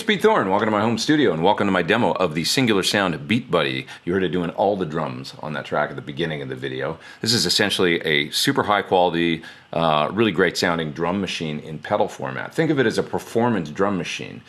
it's Pete Thorn. Welcome to my home studio and welcome to my demo of the Singular Sound BeatBuddy. You heard it doing all the drums on that track at the beginning of the video. This is essentially a super high quality, really great sounding drum machine in pedal format. Think of it as a performance drum machine.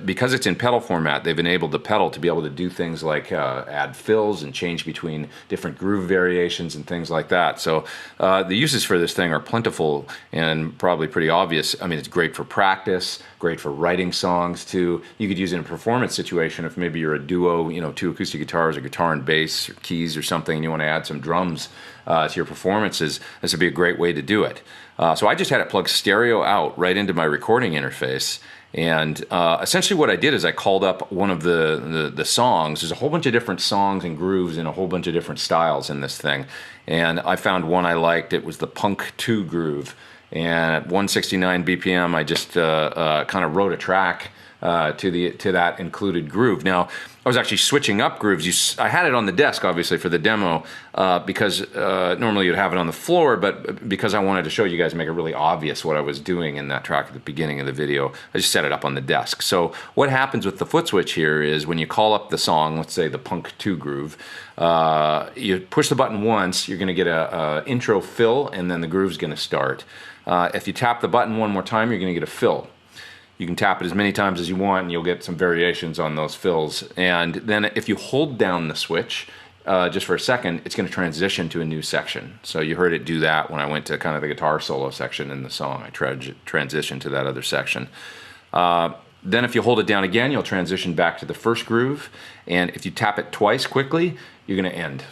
Because it's in pedal format, they've enabled the pedal to be able to do things like add fills and change between different groove variations and things like that. So the uses for this thing are plentiful and probably pretty obvious. I mean, it's great for practice, great for writing songs too. You could use it in a performance situation if maybe you're a duo, you know, two acoustic guitars, a guitar and bass, or keys or something, and you want to add some drums to your performances. This would be a great way to do it. So I just had it plug stereo out right into my recording interface. And essentially what I did is I called up one of the songs. There's a whole bunch of different songs and grooves and a whole bunch of different styles in this thing. And I found one I liked. It was the Punk 2 groove. And at 169 BPM, I just kind of wrote a track to that included groove. Now, I was actually switching up grooves. I had it on the desk, obviously, for the demo, because normally you'd have it on the floor, but because I wanted to show you guys, make it really obvious what I was doing in that track at the beginning of the video, I just set it up on the desk. So what happens with the foot switch here is when you call up the song, let's say the Punk 2 groove, you push the button once, you're going to get a intro fill, and then the groove's going to start. If you tap the button one more time, you're going to get a fill. You can tap it as many times as you want and you'll get some variations on those fills. And then if you hold down the switch just for a second, it's going to transition to a new section. So you heard it do that when I went to kind of the guitar solo section in the song. I transitioned to that other section. Then if you hold it down again, you'll transition back to the first groove. And if you tap it twice quickly, you're going to end.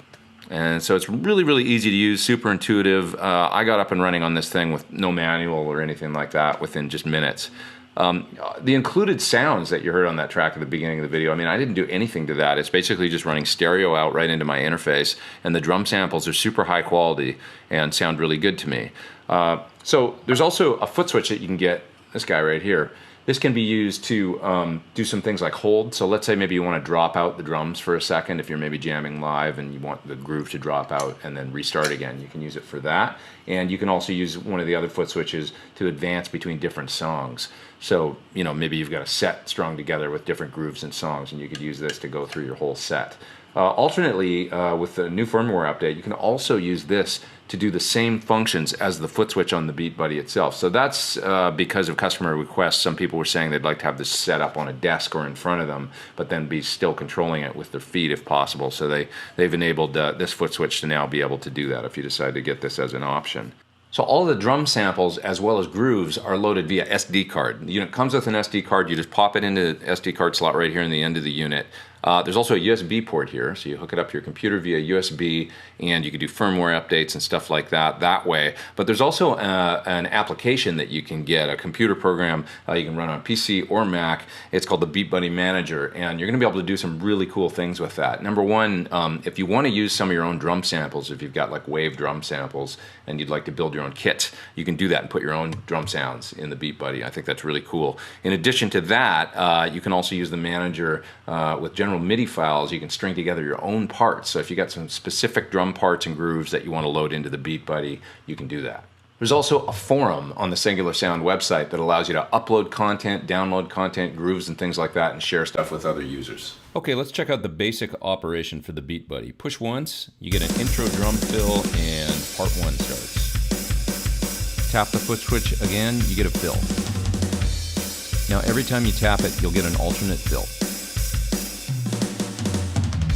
And so it's really, really easy to use, super intuitive. I got up and running on this thing with no manual or anything like that within just minutes. The included sounds that you heard on that track at the beginning of the video, I mean, I didn't do anything to that. It's basically just running stereo out right into my interface, and the drum samples are super high quality and sound really good to me. So there's also a foot switch that you can get, this guy right here. This can be used to do some things like hold. So let's say maybe you want to drop out the drums for a second if you're maybe jamming live and you want the groove to drop out and then restart again. You can use it for that. And you can also use one of the other foot switches to advance between different songs. So, you know, maybe you've got a set strung together with different grooves and songs, and you could use this to go through your whole set. Alternately, with the new firmware update, you can also use this to do the same functions as the foot switch on the BeatBuddy itself. So that's because of customer requests. Some people were saying they'd like to have this set up on a desk or in front of them, but then be still controlling it with their feet if possible. So they've enabled this foot switch to now be able to do that if you decide to get this as an option. So all the drum samples as well as grooves are loaded via SD card. The unit comes with an SD card. You just pop it into the SD card slot right here in the end of the unit. There's also a USB port here, so you hook it up to your computer via USB, and you can do firmware updates and stuff like that way. But there's also an application that you can get, a computer program you can run on PC or Mac. It's called the BeatBuddy Manager, and you're going to be able to do some really cool things with that. Number one, if you want to use some of your own drum samples, if you've got like wave drum samples and you'd like to build your own kit, you can do that and put your own drum sounds in the BeatBuddy. I think that's really cool. In addition to that, you can also use the Manager with general MIDI files. You can string together your own parts. So if you got some specific drum parts and grooves that you want to load into the BeatBuddy, you can do that. There's also a forum on the Singular Sound website that allows you to upload content, download content, grooves and things like that, and share stuff with other users. Okay, let's check out the basic operation for the BeatBuddy. Push once, you get an intro drum fill, and part one starts. Tap the foot switch again, you get a fill. Now every time you tap it, you'll get an alternate fill.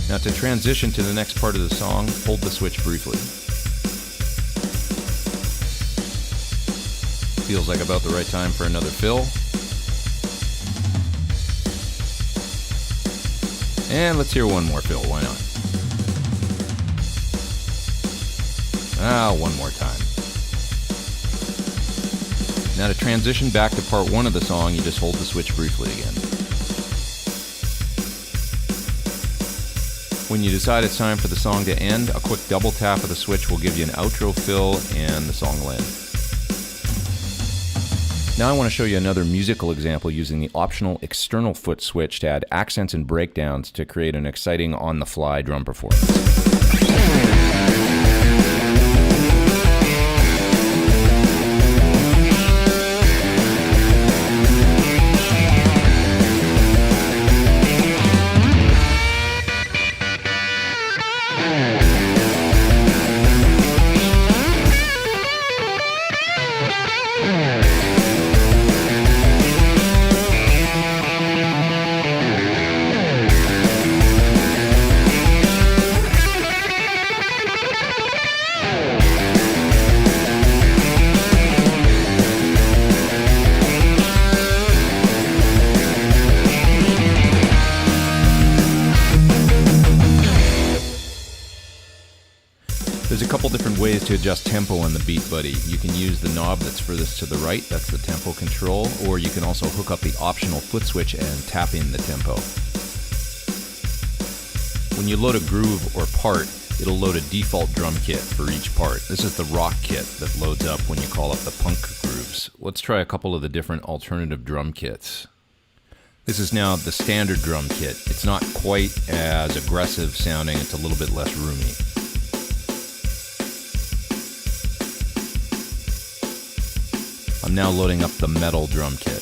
Now to transition to the next part of the song, hold the switch briefly. Feels like about the right time for another fill. And let's hear one more fill, why not? One more time. Now to transition back to part one of the song, you just hold the switch briefly again. When you decide it's time for the song to end, a quick double tap of the switch will give you an outro fill and the song will end. Now I want to show you another musical example using the optional external foot switch to add accents and breakdowns to create an exciting on-the-fly drum performance. There's a couple different ways to adjust tempo on the BeatBuddy. You can use the knob that's furthest to the right, that's the tempo control, or you can also hook up the optional foot switch and tap in the tempo. When you load a groove or part, it'll load a default drum kit for each part. This is the rock kit that loads up when you call up the punk grooves. Let's try a couple of the different alternative drum kits. This is now the standard drum kit. It's not quite as aggressive sounding, it's a little bit less roomy. I'm now loading up the metal drum kit.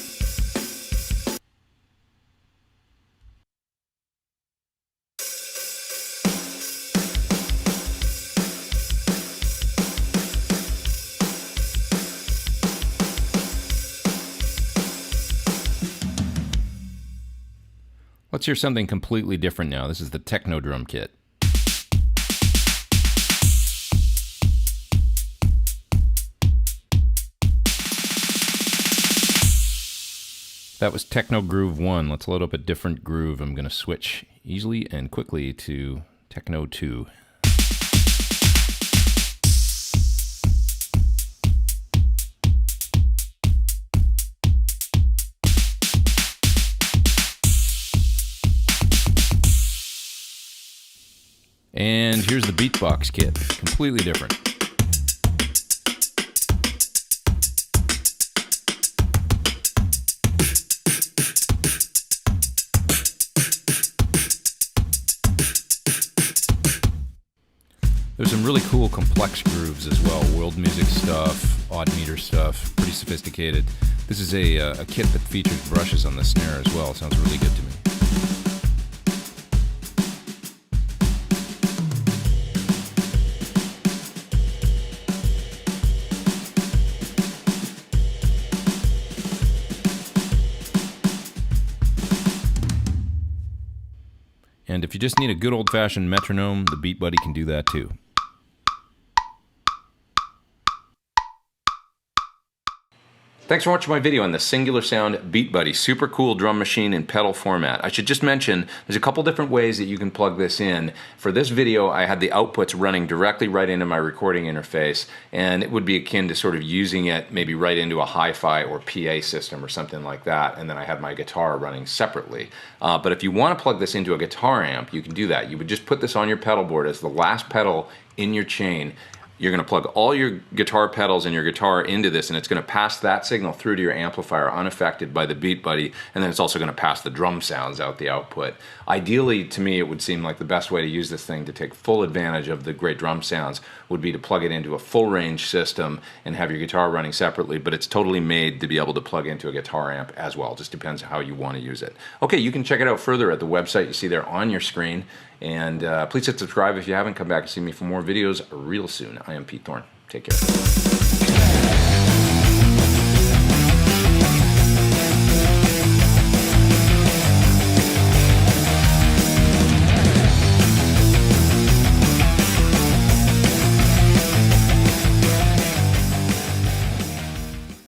Let's hear something completely different now. This is the techno drum kit. That was Techno Groove 1. Let's load up a different groove. I'm going to switch easily and quickly to Techno 2. And here's the beatbox kit, completely different. There's some really cool complex grooves as well, world music stuff, odd meter stuff, pretty sophisticated. This is a kit that features brushes on the snare as well, sounds really good to me. And if you just need a good old-fashioned metronome, the BeatBuddy can do that too. Thanks for watching my video on the Singular Sound BeatBuddy. Super cool drum machine in pedal format. I should just mention, there's a couple different ways that you can plug this in. For this video, I had the outputs running directly right into my recording interface, and it would be akin to sort of using it maybe right into a hi-fi or PA system or something like that, and then I had my guitar running separately. But if you want to plug this into a guitar amp, you can do that. You would just put this on your pedal board as the last pedal in your chain. You're going to plug all your guitar pedals and your guitar into this, and it's going to pass that signal through to your amplifier unaffected by the BeatBuddy, and then it's also going to pass the drum sounds out the output. Ideally, to me, it would seem like the best way to use this thing to take full advantage of the great drum sounds would be to plug it into a full range system and have your guitar running separately, but it's totally made to be able to plug into a guitar amp as well. It just depends how you want to use it. Okay, you can check it out further at the website you see there on your screen. And please hit subscribe if you haven't. Come back and see me for more videos real soon. I am Pete Thorn. Take care.